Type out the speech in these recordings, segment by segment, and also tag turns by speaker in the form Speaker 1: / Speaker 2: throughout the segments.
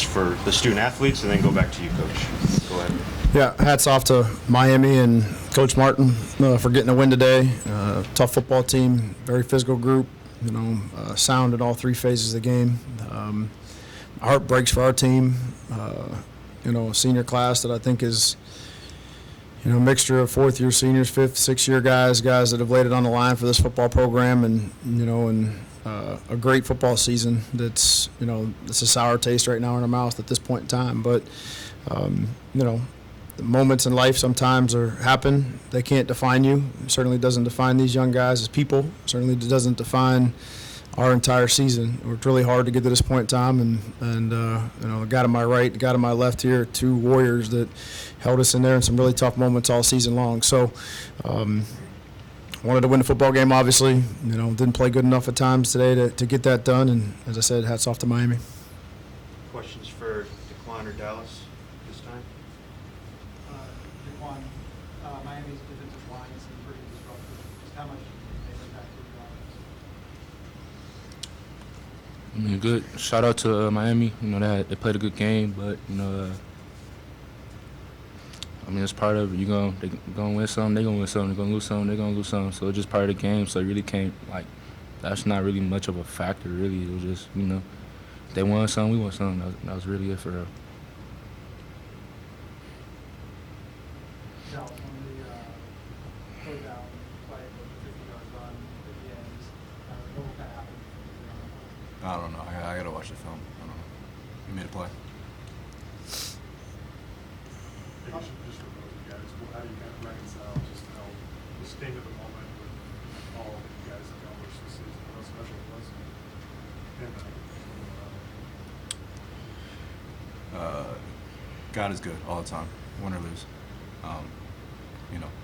Speaker 1: for the student athletes, and then go back to you, Coach. Go ahead.
Speaker 2: Yeah, hats off to Miami and Coach Martin for getting a win today. Tough football team, very physical group, sound in all three phases of the game. My heart breaks for our team, a senior class that I think is, a mixture of fourth-year seniors, fifth, sixth-year guys that have laid it on the line for this football program, and a great football season that's, it's a sour taste right now in our mouth at this point in time. But, the moments in life sometimes happen. They can't define you. It certainly doesn't define these young guys as people. It certainly doesn't define our entire season. It worked really hard to get to this point in time, and the guy to my right, the guy to my left here, two warriors that held us in there in some really tough moments all season long. So, wanted to win the football game, obviously. Didn't play good enough at times today to get that done, and as I said, hats off to Miami.
Speaker 1: Questions for Dequan or Dallas this time?
Speaker 3: Dequan, Miami's defensive line is pretty disruptive. Just how much they impacted the offense?
Speaker 4: Good. Shout out to Miami. They played a good game, but it's part of it. They gonna win some, they gonna win some. They're gonna lose some, they gonna lose some. So it's just part of the game. So it really can't that's not really much of a factor. Really, it was just they won some, we won some. That was really it for real.
Speaker 3: Dallas, on the third down play, the 50-yard run at the end, what would that happen?
Speaker 5: I don't know. I got to watch the film. I don't know. He made a play.
Speaker 6: Just for both of you guys, how do you kind of reconcile just how the state of the moment with all that you guys have accomplished this season, how special it was?
Speaker 5: God is good all the time, win or lose.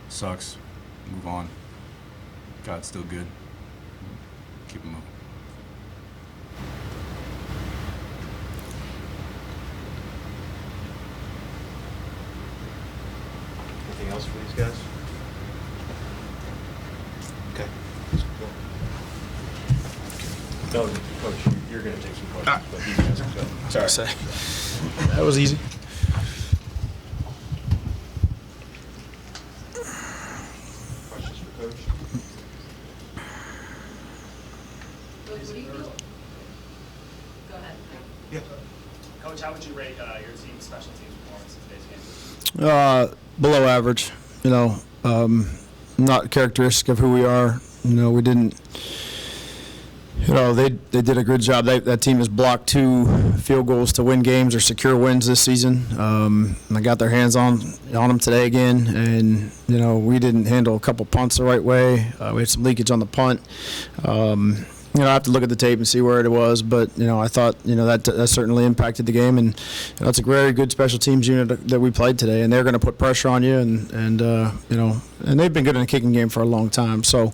Speaker 5: Sucks, move on. God's still good. Keep it moving.
Speaker 1: Anything else for these guys? Okay. No, Coach, you're going to take some questions, but these guys can go. Sorry.
Speaker 2: That was easy.
Speaker 1: Questions for Coach?
Speaker 7: What do you feel? Go ahead.
Speaker 1: Yeah.
Speaker 8: Coach, how would you rate your team's special teams performance in today's game?
Speaker 2: Below average, not characteristic of who we are. We didn't, they did a good job. That team has blocked 2 field goals to win games or secure wins this season. They got their hands on them today again, and, we didn't handle a couple punts the right way. We had some leakage on the punt. I have to look at the tape and see where it was, but I thought that certainly impacted the game, and it's a very good special teams unit that we played today, and they're going to put pressure on you, and they've been good in the kicking game for a long time. So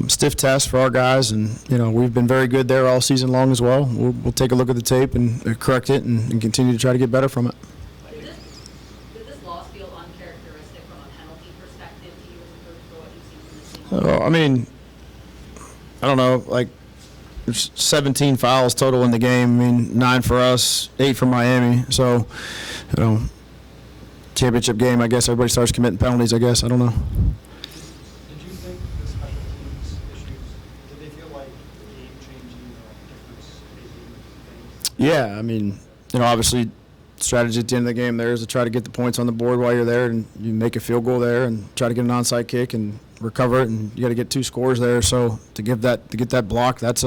Speaker 2: stiff test for our guys, and we've been very good there all season long as well. We'll take a look at the tape and correct it and continue to try to get better from it.
Speaker 7: Did this loss feel uncharacteristic from a penalty perspective to you as a coach for what you've seen from this team?
Speaker 2: I don't know, there's 17 fouls total in the game. 9 for us, 8 for Miami. So, championship game, I guess everybody starts committing penalties, I guess. I don't know.
Speaker 3: Did you think the special teams issues, did they feel like game-changing or difference-making things?
Speaker 2: Yeah, obviously strategy at the end of the game there is to try to get the points on the board while you're there, and you make a field goal there and try to get an onside kick and recover it, and you got to get 2 scores there. So to get that block, that's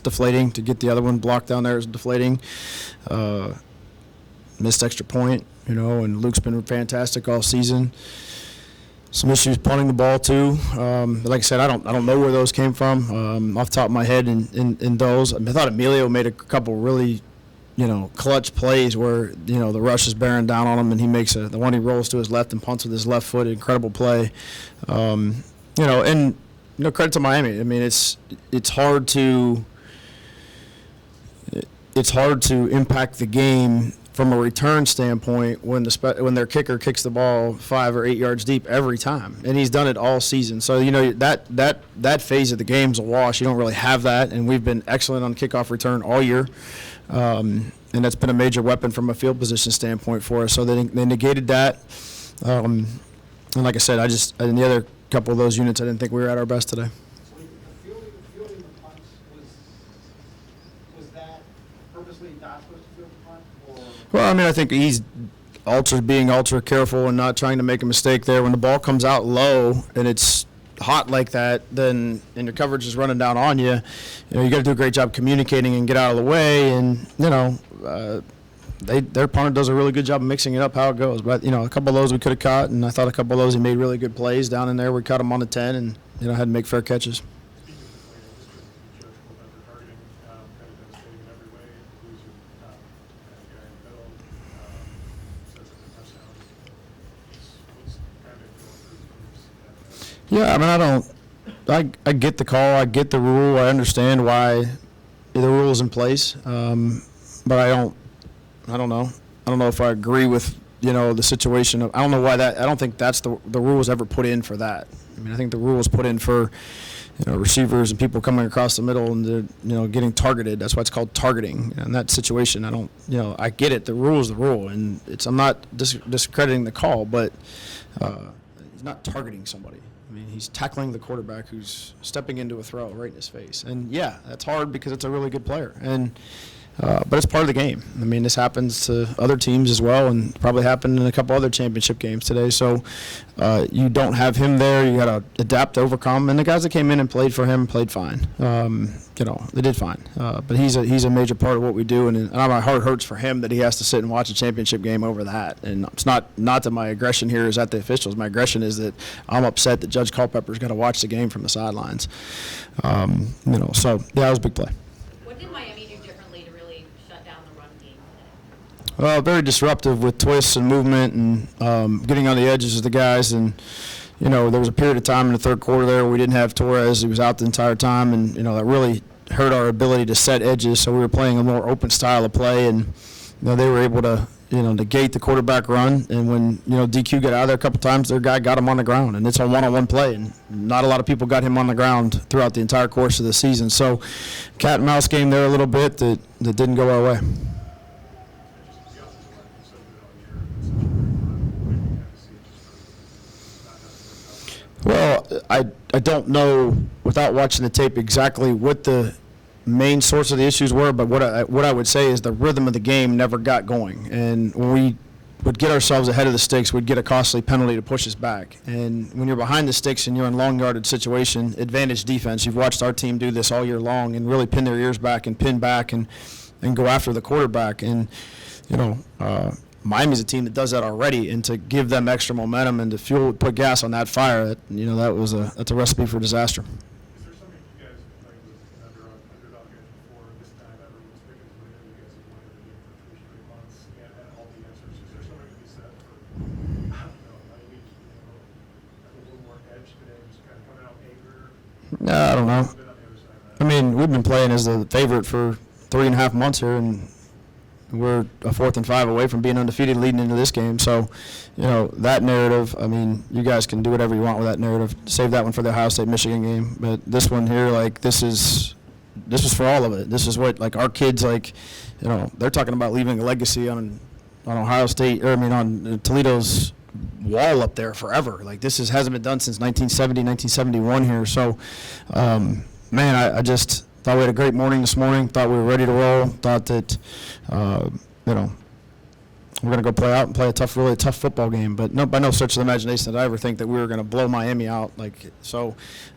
Speaker 2: deflating. To get the other one blocked down there is deflating. Missed extra point, and Luke's been fantastic all season. Some issues punting the ball too. Like I said, I don't know where those came from off the top of my head. In those, I thought Emilio made a couple really clutch plays where, the rush is bearing down on him, and he makes the one he rolls to his left and punts with his left foot, incredible play. And credit to Miami. It's hard to impact the game from a return standpoint when their kicker kicks the ball 5 or 8 yards deep every time, and he's done it all season. So that phase of the game's a wash. You don't really have that, and we've been excellent on kickoff return all year. and that's been a major weapon from a field position standpoint for us. So they negated that. And like I said, in the other couple of those units, I didn't think we were at our best today.
Speaker 3: So the fielding the punts, was that purposely not supposed to field the punt? Or?
Speaker 2: Well, I mean, I think he's being ultra careful and not trying to make a mistake there. When the ball comes out low and it's hot like that, then and your coverage is running down on you, you got to do a great job communicating and get out of the way. And their punter does a really good job of mixing it up how it goes. But a couple of those we could have caught, and I thought a couple of those he made really good plays down in there. We caught him on the 10, and had to make fair catches.
Speaker 6: Speaking of the play, just to be judgmental about their targeting, kind of devastating in every way. Lose your top guy in the middle, sets up the touchdowns. What's kind of going through the groups?
Speaker 2: Yeah, I mean, I get the call. I get the rule. I understand why the rule is in place. But I don't know. I don't know if I agree with, the situation. I don't know why I don't think that's the rule was ever put in for that. I mean, I think the rule was put in for, receivers and people coming across the middle and they're, getting targeted. That's why it's called targeting. In that situation, I get it. The rule is the rule. And I'm not discrediting the call, but he's not targeting somebody. I mean, he's tackling the quarterback who's stepping into a throw right in his face. And, yeah, that's hard because it's a really good player. But it's part of the game. I mean, this happens to other teams as well, and probably happened in a couple other championship games today. So you don't have him there. You got to adapt to overcome. And the guys that came in and played for him played fine. They did fine. But he's a major part of what we do, and my heart hurts for him that he has to sit and watch a championship game over that. And it's not that my aggression here is at the officials. My aggression is that I'm upset that Judge Culpepper's got to watch the game from the sidelines. So yeah, it was a big play.
Speaker 7: What did Miami do differently to really shut down the run game today?
Speaker 2: Well, very disruptive with twists and movement and getting on the edges of the guys. And, there was a period of time in the third quarter there where we didn't have Torres. He was out the entire time. And, that really hurt our ability to set edges. So we were playing a more open style of play. And, they were able to, negate the quarterback run. And when, DQ got out of there a couple times, their guy got him on the ground. And it's a one-on-one play. And not a lot of people got him on the ground throughout the entire course of the season. So cat and mouse game there a little bit that didn't go our way. Well, I don't know without watching the tape exactly what the main source of the issues were, but what I would say is the rhythm of the game never got going. And when we would get ourselves ahead of the sticks, we'd get a costly penalty to push us back. And when you're behind the sticks and you're in long yardage situation, advantage defense, you've watched our team do this all year long and really pin their ears back and pin back and go after the quarterback. And, Miami's a team that does that already, and to give them extra momentum and to put gas on that fire, that's a recipe for disaster.
Speaker 6: Is there something you guys have played with an underdog edge before this time everyone's picking Toledo? You guys have won every game for 3 straight months and all the answers. Is there something to be said for, Miami, have a little more edge today, just kind of coming out angrier?
Speaker 2: I don't know.
Speaker 6: Been on the other side of that.
Speaker 2: I mean, we've been playing as the favorite for 3.5 months here, and we're a 4th and 5 away from being undefeated leading into this game. So, that narrative, I mean, you guys can do whatever you want with that narrative. Save that one for the Ohio State-Michigan game. But this one here, this is for all of it. This is what, our kids, they're talking about leaving a legacy on Ohio State, on Toledo's wall up there forever. This hasn't been done since 1970, 1971 here. So, man, I just thought we had a great morning this morning. Thought we were ready to roll. Thought that, we're going to go play out and play a really tough football game. But by no stretch of the imagination did I ever think that we were going to blow Miami out. We knew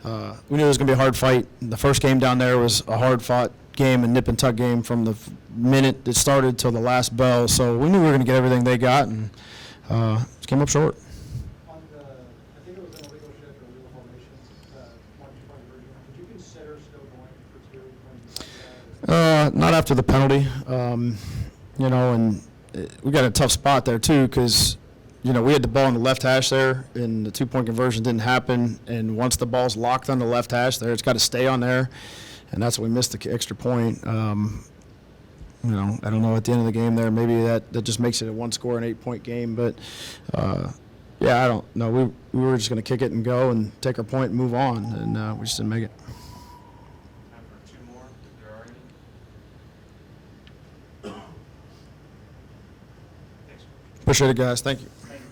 Speaker 2: it was going to be a hard fight. The first game down there was a hard-fought game, a nip-and-tuck game from the minute it started till the last bell. So we knew we were going to get everything they got, and just came up short.
Speaker 3: I think it was an illegal shift or illegal formation, 1-2-point version. Did you consider still going for 2 when you got
Speaker 2: Not after the penalty, and we got a tough spot there too because, we had the ball on the left hash there, and the 2-point conversion didn't happen. And once the ball's locked on the left hash there, it's got to stay on there, and that's when we missed the extra point. I don't know at the end of the game there, maybe that just makes it a 1-score and 8-point game, but. Yeah, I don't know. We were just going to kick it and go and take our point and move on, and we just didn't make it.
Speaker 9: Time for 2 more, if there are any.
Speaker 2: Appreciate it, guys. Thank you.
Speaker 8: Thank you.